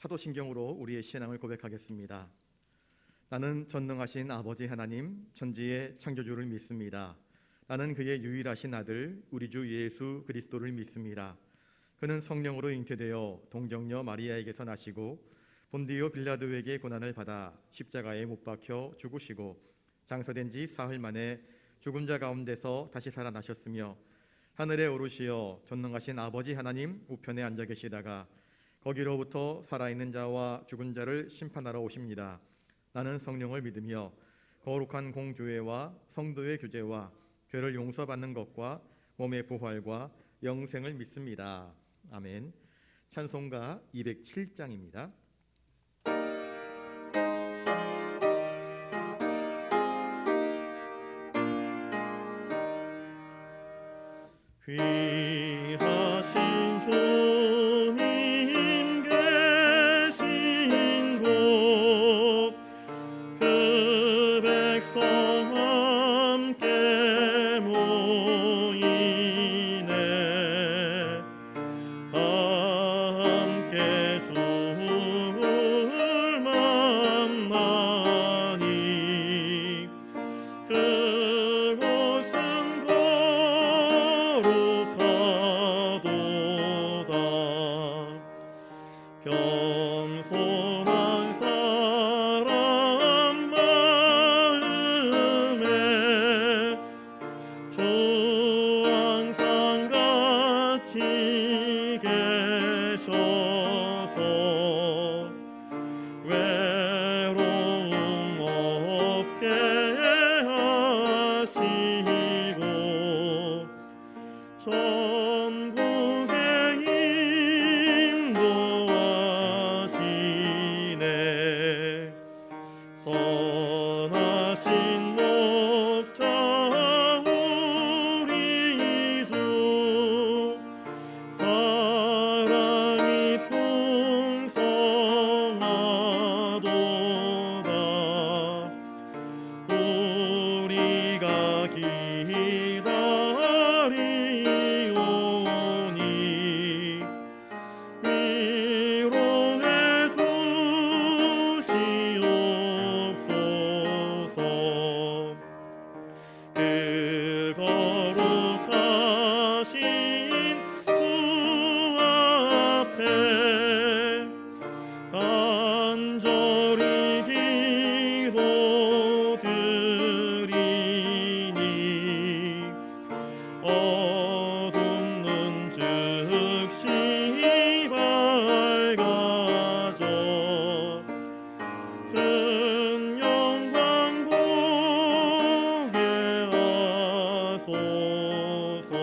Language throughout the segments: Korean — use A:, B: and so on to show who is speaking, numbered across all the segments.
A: 사도신경으로 우리의 신앙을 고백하겠습니다. 나는 전능하신 아버지 하나님, 천지의 창조주를 믿습니다. 나는 그의 유일하신 아들, 우리 주 예수 그리스도를 믿습니다. 그는 성령으로 잉태되어 동정녀 마리아에게서 나시고 본디오 빌라도에게 고난을 받아 십자가에 못 박혀 죽으시고 장사된 지 사흘 만에 죽은 자 가운데서 다시 살아나셨으며 하늘에 오르시어 전능하신 아버지 하나님 우편에 앉아 계시다가 거기로부터 살아있는 자와 죽은 자를 심판하러 오십니다. 나는 성령을 믿으며 거룩한 공교회와 성도의 교제와 죄를 용서받는 것과 몸의 부활과 영생을 믿습니다. 아멘. 찬송가 207장입니다. 귀하신 주님 계신 곳 그 백성 함께 모이네. 함께 주를 만나니 그곳은 거룩하도다. 겸손한 사람 마음에 주 항상 같이 계셔서 외로움 없게 하시고 천국에 인도하시네. 선하신 목자 우리 주 사랑이 풍성하도다. 우리가 기다리오니 위로해 주시옵소서. 그 거룩하신 주 앞에 간절히 기도드리니 어둠 눈 즉시 밝아져 큰 영광 보게 하소서.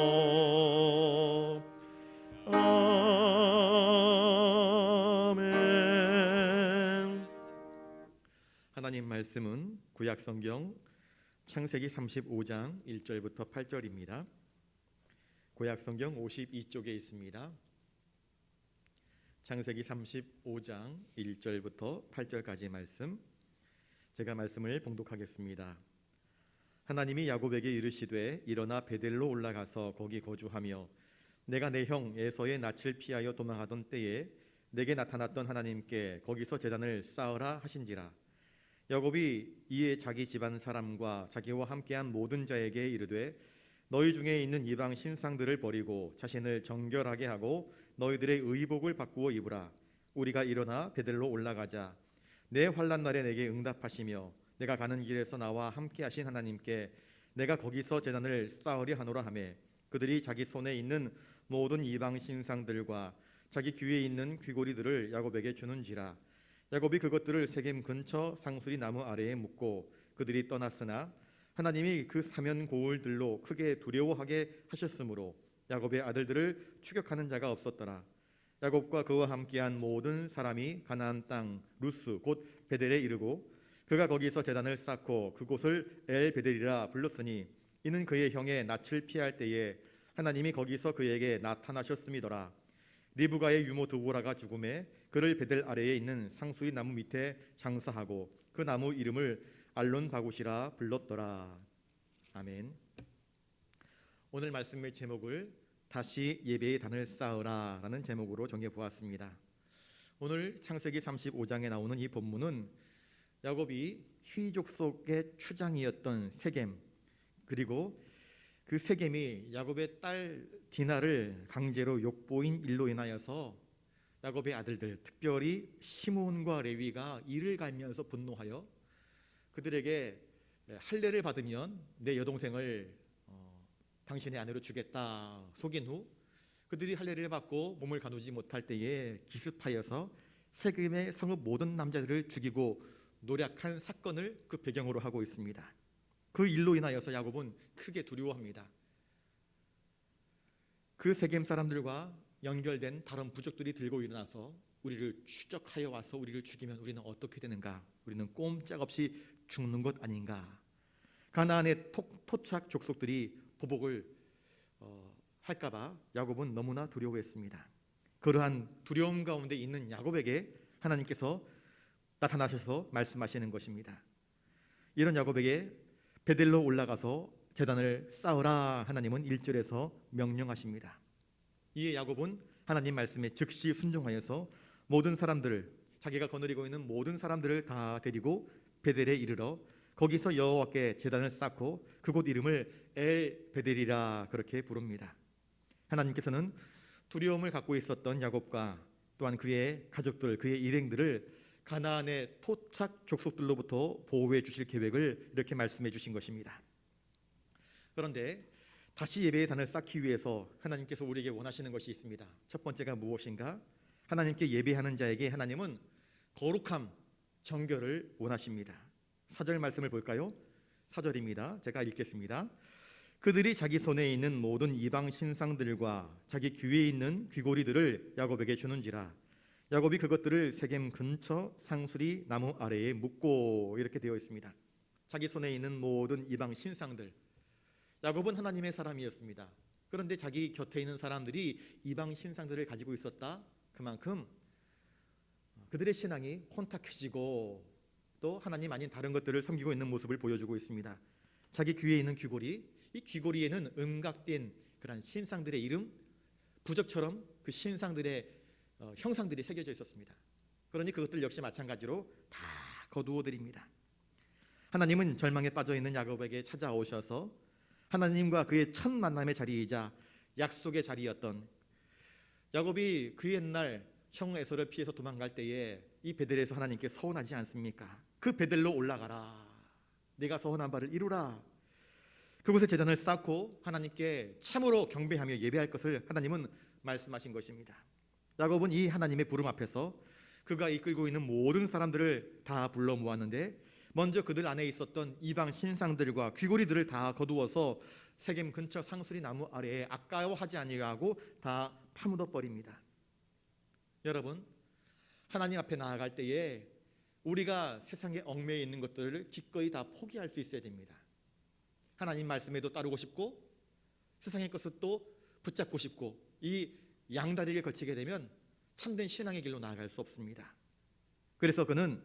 A: 아멘. 하나님 말씀은 구약성경 창세기 35장 1절부터 8절입니다. 구약성경 52쪽에 있습니다. 창세기 35장 1절부터 8절까지의 말씀, 제가 말씀을 봉독하겠습니다. 하나님이 야곱에게 이르시되 일어나 베델로 올라가서 거기 거주하며 내가 내 형 에서의 낯을 피하여 도망하던 때에 내게 나타났던 하나님께 거기서 제단을 쌓으라 하신지라. 야곱이 이에 자기 집안 사람과 자기와 함께한 모든 자에게 이르되 너희 중에 있는 이방 신상들을 버리고 자신을 정결하게 하고 너희들의 의복을 바꾸어 입으라. 우리가 일어나 베델로 올라가자. 내 환난 날에 내게 응답하시며 내가 가는 길에서 나와 함께 하신 하나님께 내가 거기서 제단을 쌓으려 하노라 하매 그들이 자기 손에 있는 모든 이방 신상들과 자기 귀에 있는 귀고리들을 야곱에게 주는지라. 야곱이 그것들을 세겜 근처 상수리 나무 아래에 묻고 그들이 떠났으나 하나님이 그 사면 고울들로 크게 두려워하게 하셨으므로 야곱의 아들들을 추격하는 자가 없었더라. 야곱과 그와 함께한 모든 사람이 가나안 땅 루스 곧 베델에 이르고 그가 거기서 제단을 쌓고 그곳을 엘 베델이라 불렀으니 이는 그의 형의 낯을 피할 때에 하나님이 거기서 그에게 나타나셨음이더라. 리브가의 유모 드보라가 죽음에 그를 베델 아래에 있는 상수리 나무 밑에 장사하고 그 나무 이름을 알론 바굿이라 불렀더라. 아멘. 오늘 말씀의 제목을 다시 예배의 단을 쌓으라 라는 제목으로 정해 보았습니다. 오늘 창세기 35장에 나오는 이 본문은 야곱이 히족속의 추장이었던 세겜, 그리고 그 세겜이 야곱의 딸 디나를 강제로 욕보인 일로 인하여서 야곱의 아들들, 특별히 시몬과 레위가 이를 갈면서 분노하여 그들에게 할례를 받으면 내 여동생을 당신의 아내로 주겠다 속인 후 그들이 할례를 받고 몸을 가누지 못할 때에 기습하여서 세겜의 성읍 모든 남자들을 죽이고 노략한 사건을 그 배경으로 하고 있습니다. 그 일로 인하여서 야곱은 크게 두려워합니다. 그 세겜 사람들과 연결된 다른 부족들이 들고 일어나서 우리를 추적하여 와서 우리를 죽이면 우리는 어떻게 되는가? 우리는 꼼짝없이 죽는 것 아닌가? 가나안의 토착 족속들이 보복을 할까봐 야곱은 너무나 두려워했습니다. 그러한 두려움 가운데 있는 야곱에게 하나님께서 나타나셔서 말씀하시는 것입니다. 이런 야곱에게 베델로 올라가서 제단을 쌓으라 하나님은 1절에서 명령하십니다. 이에 야곱은 하나님 말씀에 즉시 순종하여서 모든 사람들을, 자기가 거느리고 있는 모든 사람들을 다 데리고 베델에 이르러 거기서 여호와께 제단을 쌓고 그곳 이름을 엘 베델이라 그렇게 부릅니다. 하나님께서는 두려움을 갖고 있었던 야곱과 또한 그의 가족들, 그의 일행들을 가나안의 토착 족속들로부터 보호해 주실 계획을 이렇게 말씀해 주신 것입니다. 그런데 다시 예배의 단을 쌓기 위해서 하나님께서 우리에게 원하시는 것이 있습니다. 첫 번째가 무엇인가? 하나님께 예배하는 자에게 하나님은 거룩함, 정결을 원하십니다. 4절 말씀을 볼까요? 4절입니다. 제가 읽겠습니다. 그들이 자기 손에 있는 모든 이방 신상들과 자기 귀에 있는 귀고리들을 야곱에게 주는지라 야곱이 그것들을 세겜 근처 상수리 나무 아래에 묻고 이렇게 되어 있습니다. 자기 손에 있는 모든 이방 신상들, 야곱은 하나님의 사람이었습니다. 그런데 자기 곁에 있는 사람들이 이방 신상들을 가지고 있었다. 그만큼 그들의 신앙이 혼탁해지고 또 하나님 아닌 다른 것들을 섬기고 있는 모습을 보여주고 있습니다. 자기 귀에 있는 귀고리, 이 귀고리에는 음각된 그런 신상들의 이름, 부적처럼 그 신상들의 형상들이 새겨져 있었습니다. 그러니 그것들 역시 마찬가지로 다 거두어 드립니다. 하나님은 절망에 빠져 있는 야곱에게 찾아오셔서 하나님과 그의 첫 만남의 자리이자 약속의 자리였던, 야곱이 그 옛날 형 에서를 피해서 도망갈 때에 이 베델에서 하나님께 서원하지 않습니까? 그 베델로 올라가라, 내가 서원한 바를 이루라. 그곳에 제단을 쌓고 하나님께 참으로 경배하며 예배할 것을 하나님은 말씀하신 것입니다. 야곱은 이 하나님의 부름 앞에서 그가 이끌고 있는 모든 사람들을 다 불러 모았는데 먼저 그들 안에 있었던 이방 신상들과 귀고리들을 다 거두어서 세겜 근처 상수리 나무 아래에 아까워하지 아니하고 다 파묻어 버립니다. 여러분, 하나님 앞에 나아갈 때에 우리가 세상에 얽매여 있는 것들을 기꺼이 다 포기할 수 있어야 됩니다. 하나님 말씀에도 따르고 싶고 세상의 것을 또 붙잡고 싶고, 이 양다리를 걸치게 되면 참된 신앙의 길로 나아갈 수 없습니다. 그래서 그는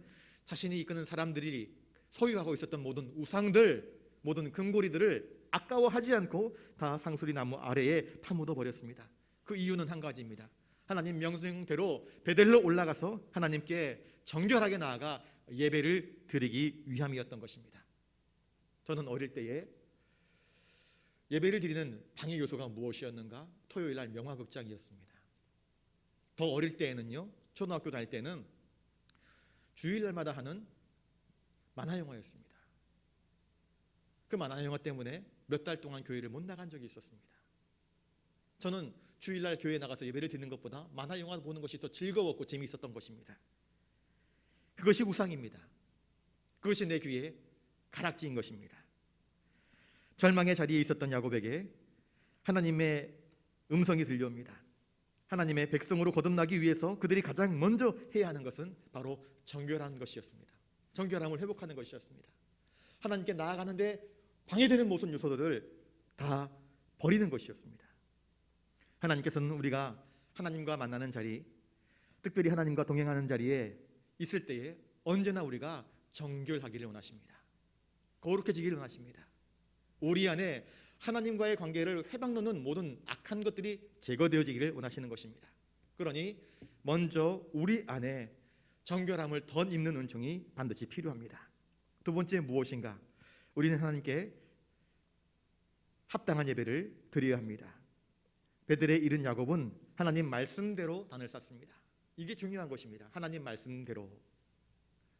A: 자신이 이끄는 사람들이 소유하고 있었던 모든 우상들, 모든 금고리들을 아까워하지 않고 다 상수리 나무 아래에 파묻어 버렸습니다. 그 이유는 한 가지입니다. 하나님 명령대로 베델로 올라가서 하나님께 정결하게 나아가 예배를 드리기 위함이었던 것입니다. 저는 어릴 때에 예배를 드리는 방해 요소가 무엇이었는가? 토요일 날 명화극장이었습니다. 더 어릴 때에는요, 초등학교 다닐 때는 주일날마다 하는 만화영화였습니다. 그 만화영화 때문에 몇 달 동안 교회를 못 나간 적이 있었습니다. 저는 주일날 교회에 나가서 예배를 드리는 것보다 만화영화 보는 것이 더 즐거웠고 재미있었던 것입니다. 그것이 우상입니다. 그것이 내 귀에 가락지인 것입니다. 절망의 자리에 있었던 야곱에게 하나님의 음성이 들려옵니다. 하나님의 백성으로 거듭나기 위해서 그들이 가장 먼저 해야 하는 것은 바로 정결한 것이었습니다. 정결함을 회복하는 것이었습니다. 하나님께 나아가는데 방해되는 모든 요소들을 다 버리는 것이었습니다. 하나님께서는 우리가 하나님과 만나는 자리, 특별히 하나님과 동행하는 자리에 있을 때에 언제나 우리가 정결하기를 원하십니다. 거룩해지기를 원하십니다. 우리 안에 하나님과의 관계를 회방놓는 모든 악한 것들이 제거되어지기를 원하시는 것입니다. 그러니 먼저 우리 안에 정결함을 덧입는 은총이 반드시 필요합니다. 두 번째 무엇인가? 우리는 하나님께 합당한 예배를 드려야 합니다. 베들레 이른 야곱은 하나님 말씀대로 단을 쌓습니다. 이게 중요한 것입니다. 하나님 말씀대로,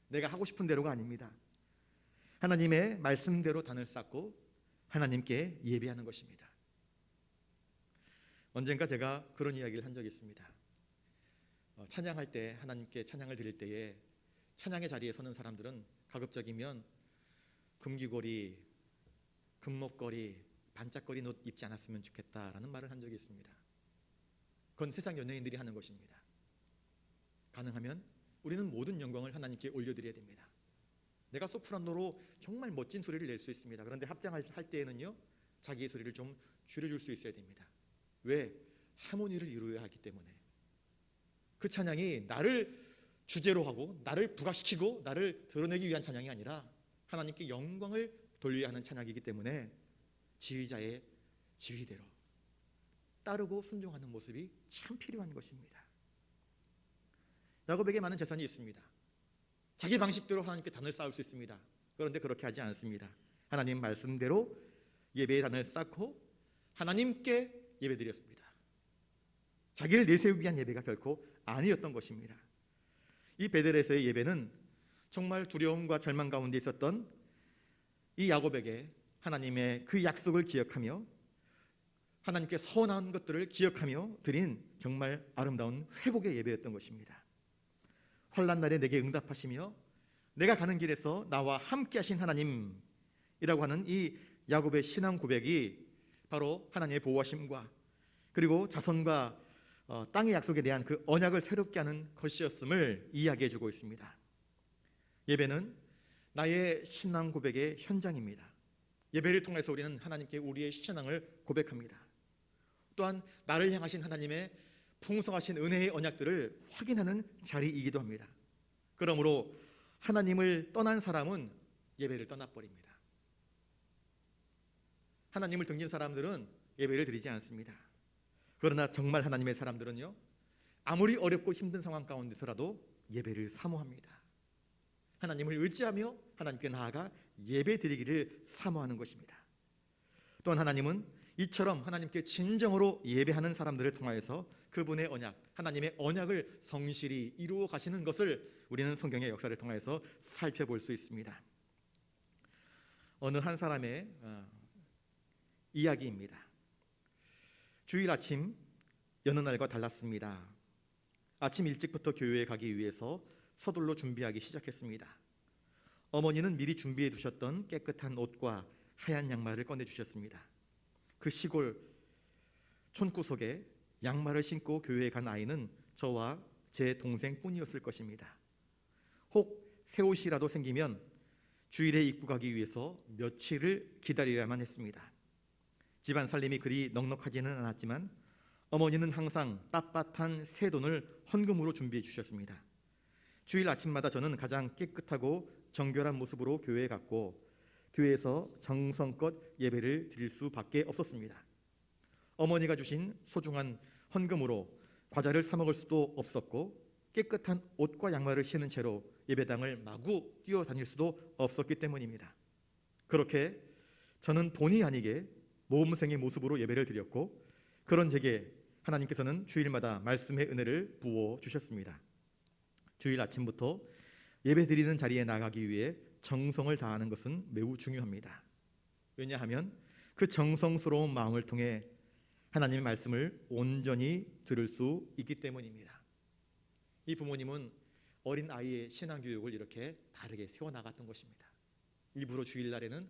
A: 내가 하고 싶은 대로가 아닙니다. 하나님의 말씀대로 단을 쌓고 하나님께 예배하는 것입니다. 언젠가 제가 그런 이야기를 한 적이 있습니다. 찬양할 때, 하나님께 찬양을 드릴 때에 찬양의 자리에 서는 사람들은 가급적이면 금귀걸이, 금목걸이, 반짝거린 옷 입지 않았으면 좋겠다라는 말을 한 적이 있습니다. 그건 세상 연예인들이 하는 것입니다. 가능하면 우리는 모든 영광을 하나님께 올려드려야 됩니다. 내가 소프라노로 정말 멋진 소리를 낼 수 있습니다. 그런데 합장할 때에는요, 자기의 소리를 좀 줄여줄 수 있어야 됩니다. 왜? 하모니를 이루어야 하기 때문에. 그 찬양이 나를 주제로 하고 나를 부각시키고 나를 드러내기 위한 찬양이 아니라 하나님께 영광을 돌려야 하는 찬양이기 때문에 지휘자의 지휘대로 따르고 순종하는 모습이 참 필요한 것입니다. 야곱에게 많은 재산이 있습니다. 자기 방식대로 하나님께 단을 쌓을 수 있습니다. 그런데 그렇게 하지 않습니다. 하나님 말씀대로 예배의 단을 쌓고 하나님께 예배드렸습니다. 자기를 내세우기 위한 예배가 결코 아니었던 것입니다. 이 베델에서의 예배는 정말 두려움과 절망 가운데 있었던 이 야곱에게 하나님의 그 약속을 기억하며 하나님께 서원한 것들을 기억하며 드린 정말 아름다운 회복의 예배였던 것입니다. 환난 날에 내게 응답하시며 내가 가는 길에서 나와 함께 하신 하나님이라고 하는 이 야곱의 신앙 고백이 바로 하나님의 보호하심과 그리고 자손과 땅의 약속에 대한 그 언약을 새롭게 하는 것이었음을 이야기해 주고 있습니다. 예배는 나의 신앙 고백의 현장입니다. 예배를 통해서 우리는 하나님께 우리의 신앙을 고백합니다. 또한 나를 향하신 하나님의 풍성하신 은혜의 언약들을 확인하는 자리이기도 합니다. 그러므로 하나님을 떠난 사람은 예배를 떠나버립니다. 하나님을 등진 사람들은 예배를 드리지 않습니다. 그러나 정말 하나님의 사람들은요, 아무리 어렵고 힘든 상황 가운데서라도 예배를 사모합니다. 하나님을 의지하며 하나님께 나아가 예배 드리기를 사모하는 것입니다. 또한 하나님은 이처럼 하나님께 진정으로 예배하는 사람들을 통하여서 그분의 언약, 하나님의 언약을 성실히 이루어 가시는 것을 우리는 성경의 역사를 통해서 살펴볼 수 있습니다. 어느 한 사람의 이야기입니다. 주일 아침 여느 날과 달랐습니다. 아침 일찍부터 교회에 가기 위해서 서둘러 준비하기 시작했습니다. 어머니는 미리 준비해 두셨던 깨끗한 옷과 하얀 양말을 꺼내 주셨습니다. 그 시골 촌구석에 양말을 신고 교회에 간 아이는 저와 제 동생뿐이었을 것입니다. 혹 새 옷이라도 생기면 주일에 입고 가기 위해서 며칠을 기다려야만 했습니다. 집안 살림이 그리 넉넉하지는 않았지만 어머니는 항상 빳빳한 새 돈을 헌금으로 준비해 주셨습니다. 주일 아침마다 저는 가장 깨끗하고 정결한 모습으로 교회에 갔고 교회에서 정성껏 예배를 드릴 수밖에 없었습니다. 어머니가 주신 소중한 헌금으로 과자를 사 먹을 수도 없었고 깨끗한 옷과 양말을 신은 채로 예배당을 마구 뛰어다닐 수도 없었기 때문입니다. 그렇게 저는 본의 아니게 모범생의 모습으로 예배를 드렸고 그런 제게 하나님께서는 주일마다 말씀의 은혜를 부어 주셨습니다. 주일 아침부터 예배 드리는 자리에 나가기 위해 정성을 다하는 것은 매우 중요합니다. 왜냐하면 그 정성스러운 마음을 통해 하나님의 말씀을 온전히 들을 수 있기 때문입니다. 이 부모님은 어린 아이의 신앙교육을 이렇게 다르게 세워나갔던 것입니다. 일부러 주일날에는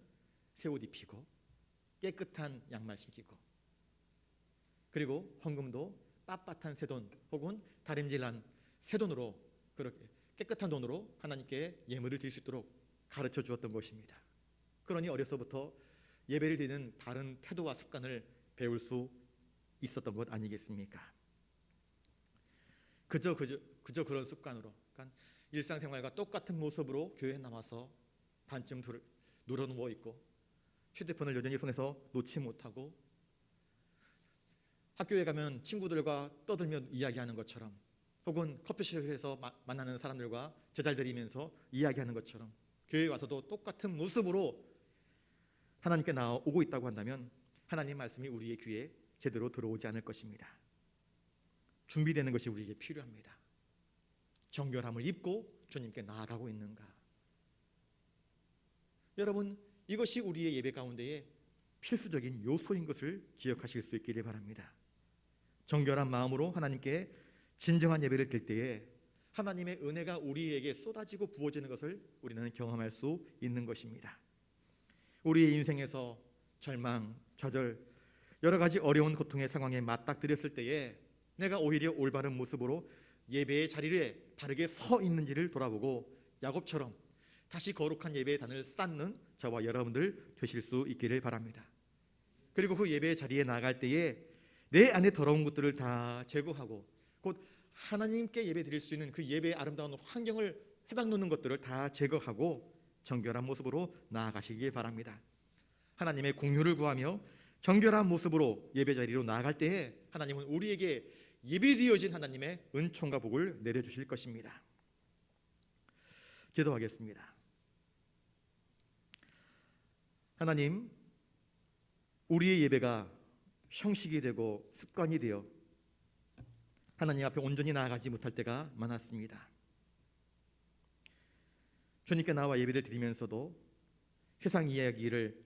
A: 새 옷 입히고 깨끗한 양말 신기고 그리고 헌금도 빳빳한 새돈 혹은 다림질난 새돈으로 그렇게 깨끗한 돈으로 하나님께 예물을 드릴 수 있도록 가르쳐 주었던 것입니다. 그러니 어려서부터 예배를 드리는 바른 태도와 습관을 배울 수 있었던 것 아니겠습니까? 그저 그런 습관으로 그러니까 일상생활과 똑같은 모습으로 교회에 남아서 반쯤 누워 누워 있고 휴대폰을 여전히 손에서 놓지 못하고 학교에 가면 친구들과 떠들며 이야기하는 것처럼, 혹은 커피숍에서 만나는 사람들과 제잘드리면서 이야기하는 것처럼 교회에 와서도 똑같은 모습으로 하나님께 나오고 있다고 한다면 하나님 말씀이 우리의 귀에 제대로 들어오지 않을 것입니다. 준비되는 것이 우리에게 필요합니다. 정결함을 입고 주님께 나아가고 있는가? 여러분, 이것이 우리의 예배 가운데에 필수적인 요소인 것을 기억하실 수 있기를 바랍니다. 정결한 마음으로 하나님께 진정한 예배를 드릴 때에 하나님의 은혜가 우리에게 쏟아지고 부어지는 것을 우리는 경험할 수 있는 것입니다. 우리의 인생에서 절망, 좌절, 여러 가지 어려운 고통의 상황에 맞닥뜨렸을 때에 내가 오히려 올바른 모습으로 예배의 자리에 바르게 서 있는지를 돌아보고 야곱처럼 다시 거룩한 예배의 단을 쌓는 저와 여러분들 되실 수 있기를 바랍니다. 그리고 그 예배의 자리에 나아갈 때에 내 안에 더러운 것들을 다 제거하고 곧 하나님께 예배 드릴 수 있는 그 예배의 아름다운 환경을 회방놓는 것들을 다 제거하고 정결한 모습으로 나아가시기 바랍니다. 하나님의 공유를 구하며 정결한 모습으로 예배 자리로 나아갈 때에 하나님은 우리에게 예비되어진 하나님의 은총과 복을 내려주실 것입니다. 기도하겠습니다. 하나님, 우리의 예배가 형식이 되고 습관이 되어 하나님 앞에 온전히 나아가지 못할 때가 많았습니다. 주님께 나와 예배를 드리면서도 세상 이야기를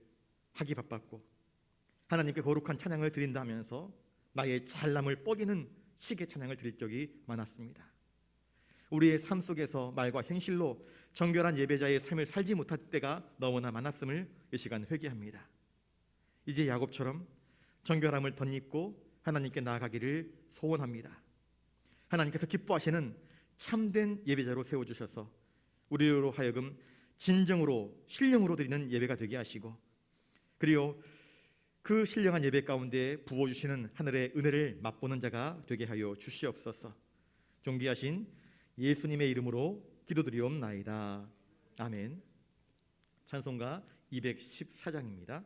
A: 하기 바빴고 하나님께 거룩한 찬양을 드린다 하면서 나의 잘남을 뻐기는 식의 찬양을 드릴 적이 많았습니다. 우리의 삶 속에서 말과 행실로 정결한 예배자의 삶을 살지 못할 때가 너무나 많았음을 이 시간 회개합니다. 이제 야곱처럼 정결함을 덧입고 하나님께 나아가기를 소원합니다. 하나님께서 기뻐하시는 참된 예배자로 세워주셔서 우리로 하여금 진정으로 신령으로 드리는 예배가 되게 하시고, 그리고 그 신령한 예배 가운데 부어주시는 하늘의 은혜를 맛보는 자가 되게 하여 주시옵소서. 존귀하신 예수님의 이름으로 기도드리옵나이다. 아멘. 찬송가 214장입니다.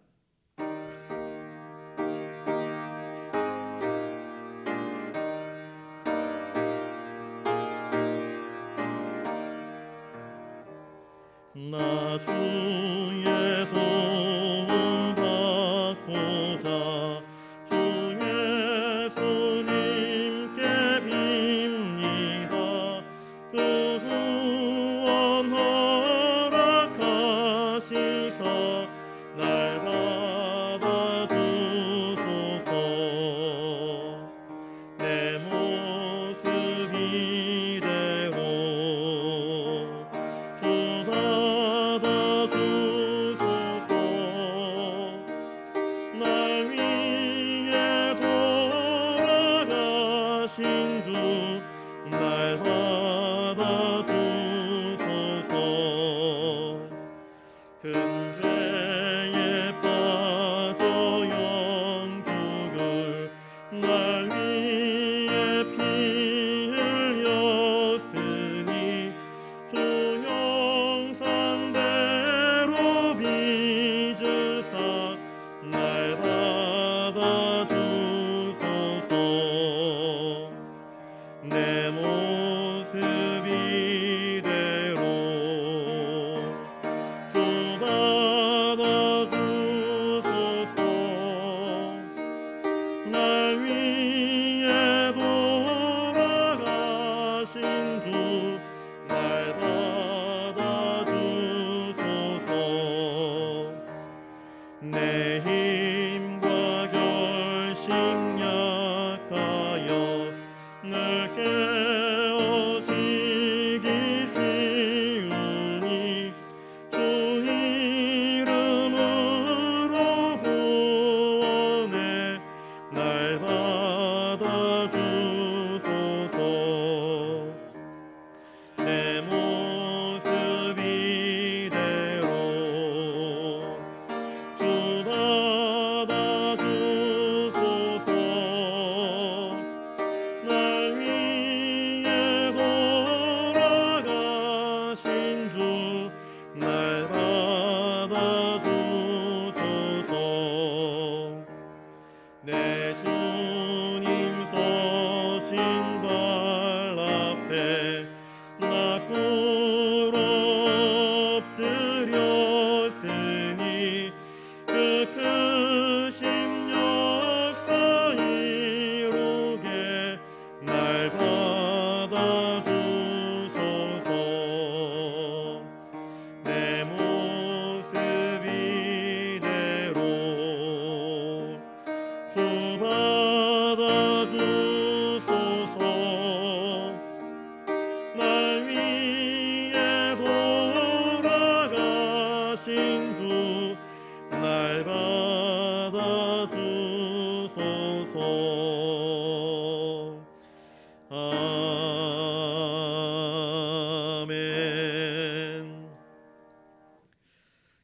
A: 나 주의 도움 받고자 주 예수님께 빕니다. 그 구원 허락하시사 날 받아주소서. 내 모습 이대로 주 받아주소서. 날 위해 돌아가신 주 날 받아주소서.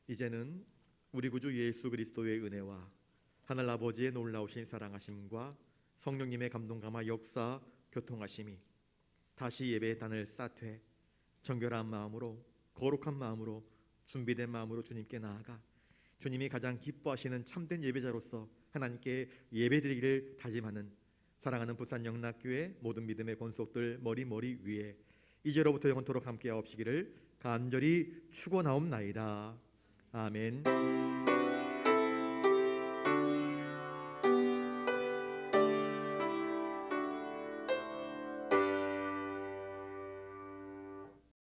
A: 이제는 우리 구주 예수 그리스도의 은혜와 하늘 아버지의 놀라우신 사랑하심과 성령님의 감동감화 역사 교통하심이 다시 예배의 단을 쌓되 정결한 마음으로 거룩한 마음으로 준비된 마음으로 주님께 나아가 주님이 가장 기뻐하시는 참된 예배자로서 하나님께 예배드리기를 다짐하는 사랑하는 부산 영락교회 모든 믿음의 권속들 머리 위에 이제로부터 영원토록 함께하옵시기를 간절히 축원하옵나이다. 아멘.